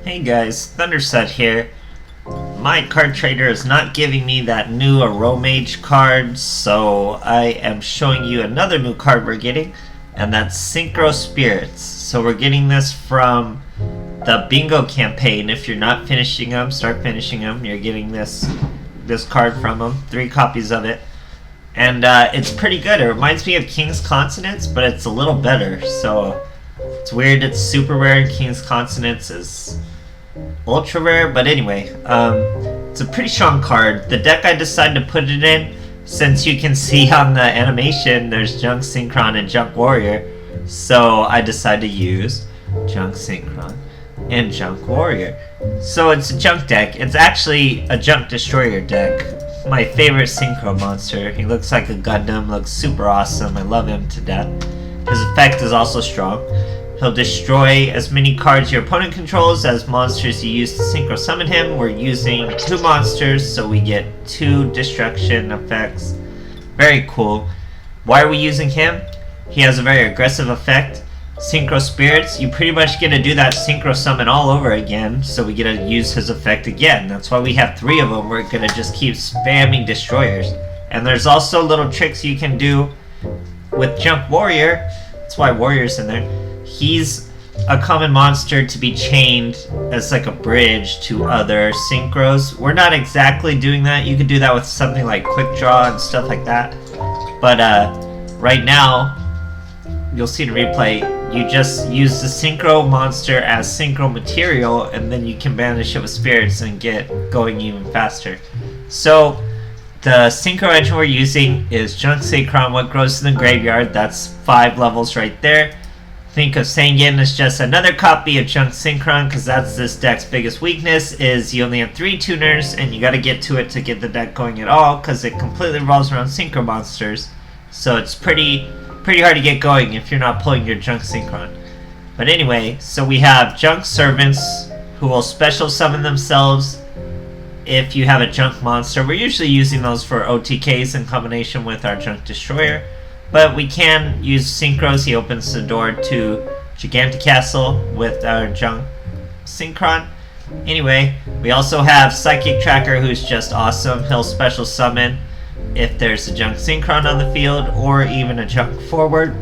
Hey guys, Thunderset here. My card trader is not giving me that new Aromage card, so I am showing you another new card we're getting, and that's Synchro Spirits. So we're getting this from the Bingo campaign. If you're not finishing them, start finishing them. You're getting this card from them, 3 copies of it. And it's pretty good. It reminds me of King's Consonants, but it's a little better. So it's weird it's super rare and King's Consonants is ultra rare, but anyway, it's a pretty strong card. The deck I decided to put it in, since you can see on the animation there's Junk Synchron and Junk Warrior, so I decided to use Junk Synchron and Junk Warrior. So it's a junk deck. It's actually a Junk Destroyer deck. My favorite Synchro monster. He looks like a Gundam, looks super awesome. I love him to death. His effect is also strong. He'll destroy as many cards your opponent controls as monsters you use to Synchro Summon him. We're using 2 monsters, so we get 2 destruction effects. Very cool. Why are we using him? He has a very aggressive effect. Synchro Spirits, you pretty much get to do that Synchro Summon all over again, so we get to use his effect again. That's why we have 3 of them. We're going to just keep spamming destroyers. And there's also little tricks you can do with Junk Warrior. That's why Warrior's in there. He's a common monster to be chained as like a bridge to other synchros. We're not exactly doing that. You could do that with something like Quick Draw and stuff like that. But right now, you'll see the replay, you just use the synchro monster as synchro material, and then you can banish it with spirits and get going even faster. So the synchro engine we're using is Junk Synchron, what grows in the graveyard. That's 5 levels right there. Think of Sangan as just another copy of Junk Synchron, because that's this deck's biggest weakness, is you only have 3 tuners, and you gotta get to it to get the deck going at all, because it completely revolves around synchro monsters. So it's pretty hard to get going if you're not pulling your Junk Synchron. But anyway, so we have Junk Servants, who will special summon themselves if you have a Junk monster. We're usually using those for OTKs in combination with our Junk Destroyer. But we can use Synchros. He opens the door to Giganticastle with our Junk Synchron. Anyway, we also have Psychic Tracker, who's just awesome. He'll special summon if there's a Junk Synchron on the field, or even a Junk Forward.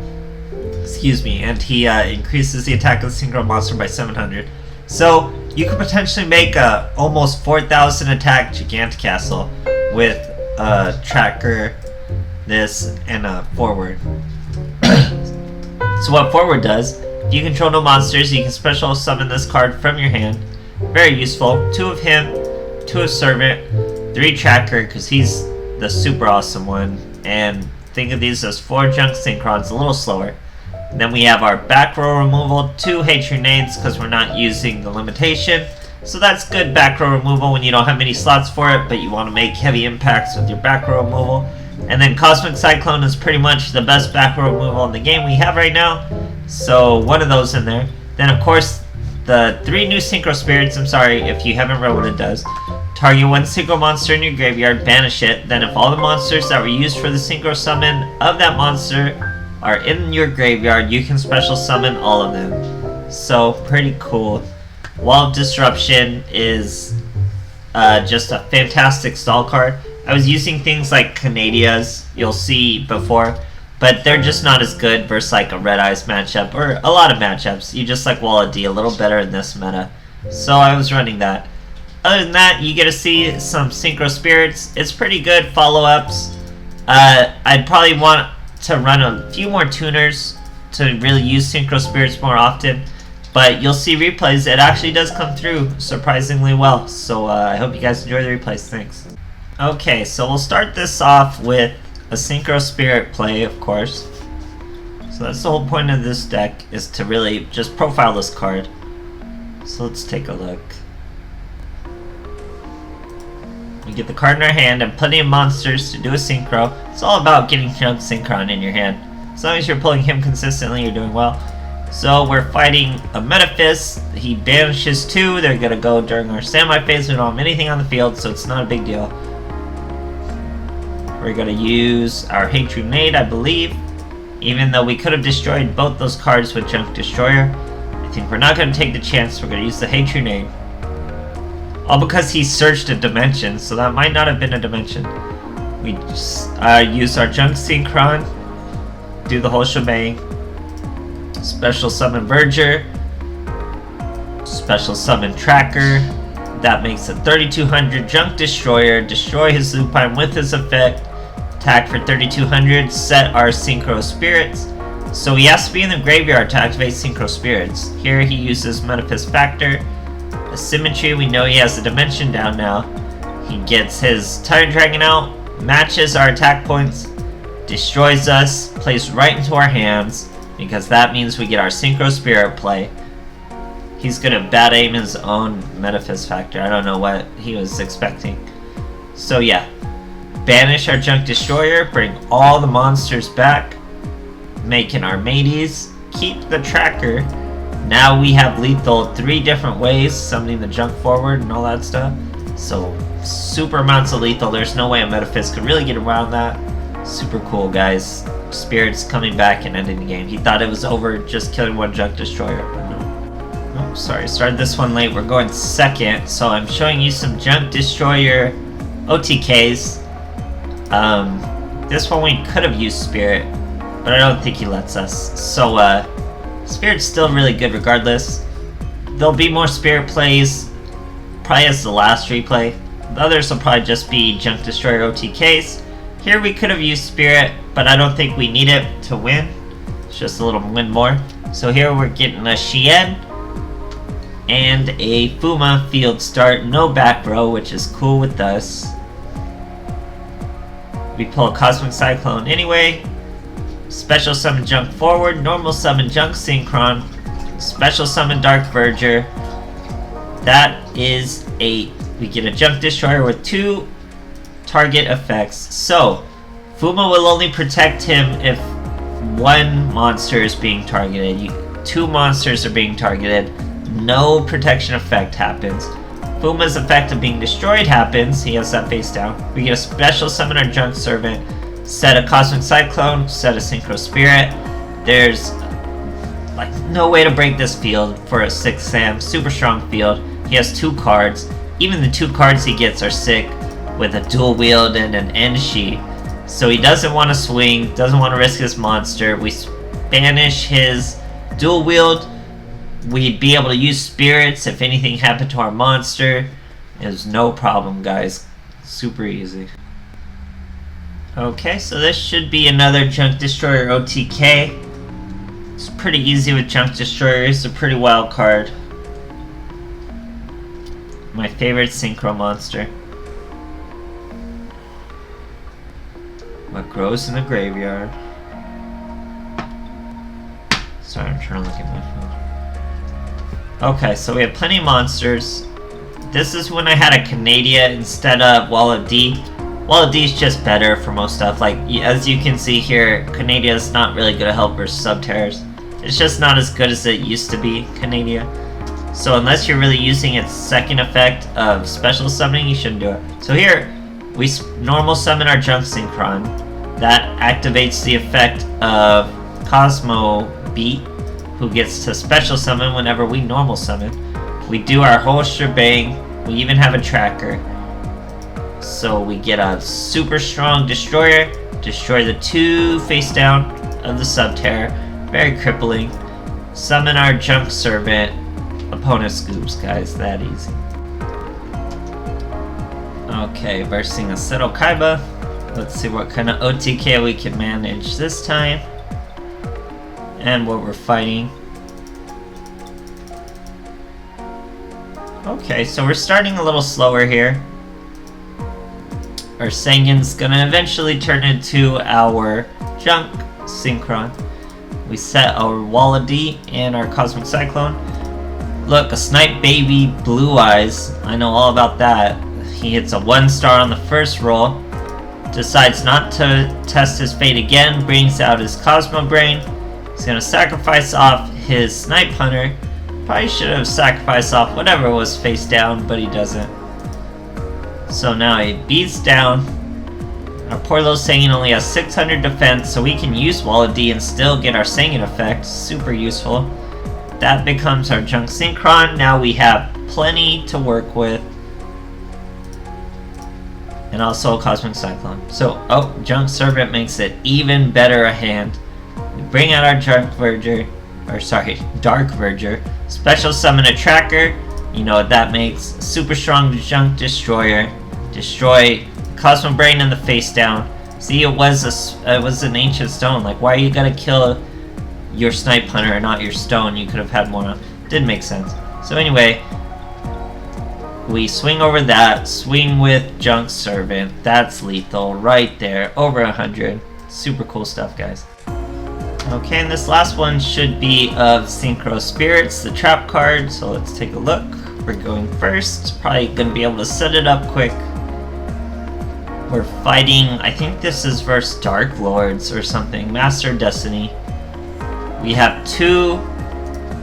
Excuse me, and he increases the attack of the Synchro monster by 700. So you could potentially make a almost 4,000 attack Giganticastle with a Tracker, this, and a Forward. So what Forward does, if you control no monsters, you can special summon this card from your hand. Very useful. 2 of him, 2 of Servant, 3 Tracker, because he's the super awesome one. And think of these as 4 Junk Synchrons, a little slower. And then we have our back row removal, 2 Hatred Nades, because we're not using the limitation. So that's good back row removal when you don't have many slots for it, but you want to make heavy impacts with your back row removal. And then Cosmic Cyclone is pretty much the best back row removal in the game we have right now. So one of those in there. Then of course the 3 new Synchro Spirits, I'm sorry if you haven't read what it does. Target 1 Synchro monster in your graveyard, banish it. Then if all the monsters that were used for the Synchro summon of that monster are in your graveyard, you can special summon all of them. So pretty cool. Wall of Disruption is just a fantastic stall card. I was using things like Canadias, you'll see before, but they're just not as good versus like a Red Eyes matchup, or a lot of matchups. You just like Wall of D a little better in this meta. So I was running that. Other than that, you get to see some Synchro Spirits. It's pretty good follow-ups. I'd probably want to run a few more tuners to really use Synchro Spirits more often. But you'll see replays, it actually does come through surprisingly well. So I hope you guys enjoy the replays. Thanks. Okay, so we'll start this off with a Synchro Spirit play, of course. So that's the whole point of this deck, is to really just profile this card. So let's take a look. We get the card in our hand and plenty of monsters to do a Synchro. It's all about getting Junk Synchron in your hand. As long as you're pulling him consistently, you're doing well. So we're fighting a Metaphys. He banishes 2. They're going to go during our standby phase. We don't have anything on the field, so it's not a big deal. We're going to use our Hatred Nade, I believe. Even though we could have destroyed both those cards with Junk Destroyer. I everything. We're not going to take the chance. We're going to use the Hey True Name. All because he searched a dimension, so that might not have been a dimension. We just use our Junk Synchron, do the whole shebang. Special Summon Verger. Special Summon Tracker. That makes a 3200 Junk Destroyer. Destroy his Lupine with his effect. Attack for 3200. Set our Synchro Spirits. So he has to be in the graveyard to activate Synchro Spirits. Here he uses Manifest Factor. Asymmetry, we know he has the dimension down now. He gets his Tire Dragon out, matches our attack points, destroys us, plays right into our hands, because that means we get our Synchro Spirit play. He's gonna bad aim his own Manifest Factor. I don't know what he was expecting. So yeah, banish our Junk Destroyer, bring all the monsters back, making our mateys, keep the tracker. Now we have lethal 3 different ways, summoning the junk forward and all that stuff. So super amounts of lethal. There's no way a Metaphys could really get around that. Super cool, guys. Spirits coming back and ending the game. He thought it was over just killing one Junk Destroyer, but no. Oh, sorry, started this one late. We're going second, so I'm showing you some Junk Destroyer OTKs. This one we could have used Spirit, but I don't think he lets us. So Spirit's still really good regardless. There'll be more Spirit plays, probably as the last replay. The others will probably just be Junk Destroyer OTKs. Here we could have used Spirit, but I don't think we need it to win. It's just a little win more. So here we're getting a Shien and a Fuma field start, no back row, which is cool with us. We pull a Cosmic Cyclone anyway. Special Summon Junk forward, normal summon Junk Synchron, special summon Dark Verger. That is 8. We get a Junk Destroyer with 2 target effects. So, Fuma will only protect him if 1 monster is being targeted. 2 monsters are being targeted. No protection effect happens. Fuma's effect of being destroyed happens. He has that face down. We get a special summon our Junk Servant. Set a Cosmic Cyclone, set a Synchro Spirit. There's like no way to break this field for a 6 Sam. Super strong field. He has 2 cards. Even the 2 cards he gets are sick, with a Dual Wield and an Enshi. So he doesn't want to swing, doesn't want to risk his monster. We banish his Dual Wield. We'd be able to use Spirits if anything happened to our monster. It was no problem, guys. Super easy. Okay, so this should be another Junk Destroyer OTK. It's pretty easy with Junk Destroyer. It's a pretty wild card. My favorite Synchro monster. What grows in the graveyard. Sorry, I'm trying to look at my phone. Okay, so we have plenty of monsters. This is when I had a Canadia instead of Wallet D. Wallet D is just better for most stuff. Like, as you can see here, Canadia is not really good to help versus Subterrors. It's just not as good as it used to be, Canadia. So unless you're really using its second effect of special summoning, you shouldn't do it. So here, we normal summon our Junk Synchron. That activates the effect of Cosmo Beat, who gets to special summon whenever we normal summon. We do our whole shebang. We even have a tracker. So we get a super strong Destroyer, destroy the 2 face down of the Subterror, very crippling. Summon our Junk Servant, opponent scoops, guys, that easy. Okay, versing a Seto Kaiba. Let's see what kind of OTK we can manage this time. And what we're fighting. Okay, so we're starting a little slower here. Our Sangen's gonna eventually turn into our Junk Synchron. We set our Wallet D and our Cosmic Cyclone. Look, a Snipe Baby Blue Eyes. I know all about that. He hits a 1-star on the first roll. Decides not to test his fate again. Brings out his Cosmo Brain. He's gonna sacrifice off his Snipe Hunter. Probably should have sacrificed off whatever was face down, but he doesn't. So now he beats down. Our poor little Sangen only has 600 defense, so we can use Wallet D and still get our Sangen effect. Super useful. that becomes our Junk Synchron. Now we have plenty to work with. And also a Cosmic Cyclone. So, Junk Servant makes it even better a hand. We bring out our Dark Verger. Special summon a Tracker. You know what that makes. Super strong Junk Destroyer. Destroy Cosmo Brain in the face down. See, it was an Ancient Stone. Like, why are you gonna kill your Snipe Hunter and not your Stone? You could have had more. Didn't make sense. So anyway, we swing over that, swing with Junk Servant. That's lethal right there, over 100. Super cool stuff, guys. Okay, and this last one should be of Synchro Spirits, the trap card. So let's take a look. We're going first. Probably gonna be able to set it up quick. We're fighting, I think this is versus Dark Lords or something. Master Destiny. We have 2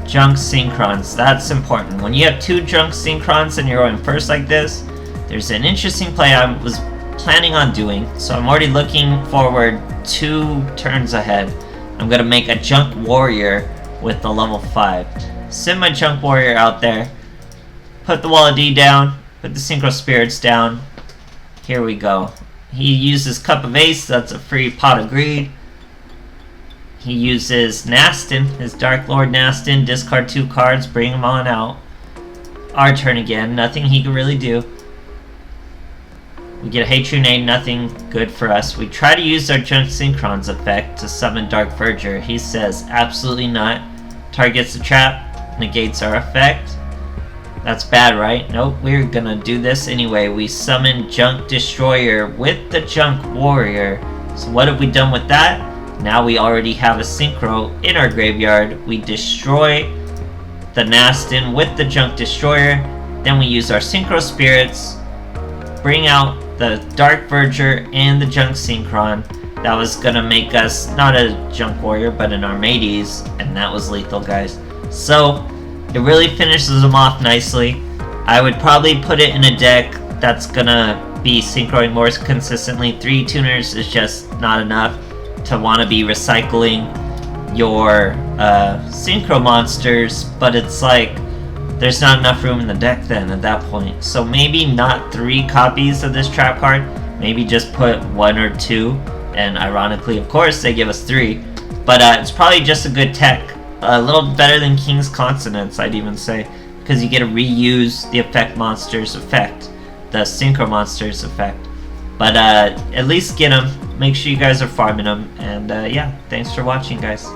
Junk Synchrons. That's important. When you have 2 Junk Synchrons and you're going first like this, there's an interesting play I was planning on doing. So I'm already looking forward 2 turns ahead. I'm gonna make a Junk Warrior with the level 5. Send my Junk Warrior out there. Put the Wall of D down. Put the Synchro Spirits down. Here we go. He uses Cup of Ace. That's a free Pot of Greed. He uses Nastin, his Dark Lord Nastin. Discard 2 cards, bring him on out. Our turn again, nothing he can really do. We get a Hatronade, nothing good for us. We try to use our Junk Synchron's effect to summon Dark Verger. He says, absolutely not. Targets the trap, negates our effect. That's bad, right? Nope, we're gonna do this anyway. We summon Junk Destroyer with the Junk Warrior. So what have we done with that? Now we already have a Synchro in our graveyard. We destroy the Nastin with the Junk Destroyer. Then we use our Synchro Spirits. Bring out the Dark Verger and the Junk Synchron. That was gonna make us not a Junk Warrior, but an Armades. And that was lethal, guys. So, it really finishes them off nicely. I would probably put it in a deck that's gonna be synchroing more consistently. 3 tuners is just not enough to want to be recycling your synchro monsters, but it's like there's not enough room in the deck then at that point. So maybe not 3 copies of this trap card, maybe just put 1 or 2, and ironically, of course, they give us 3, but it's probably just a good tech. A little better than King's Consonants, I'd even say, because you get to reuse the effect monster's effect, the Synchro monster's effect. But at least get them. Make sure you guys are farming them. And yeah, thanks for watching, guys.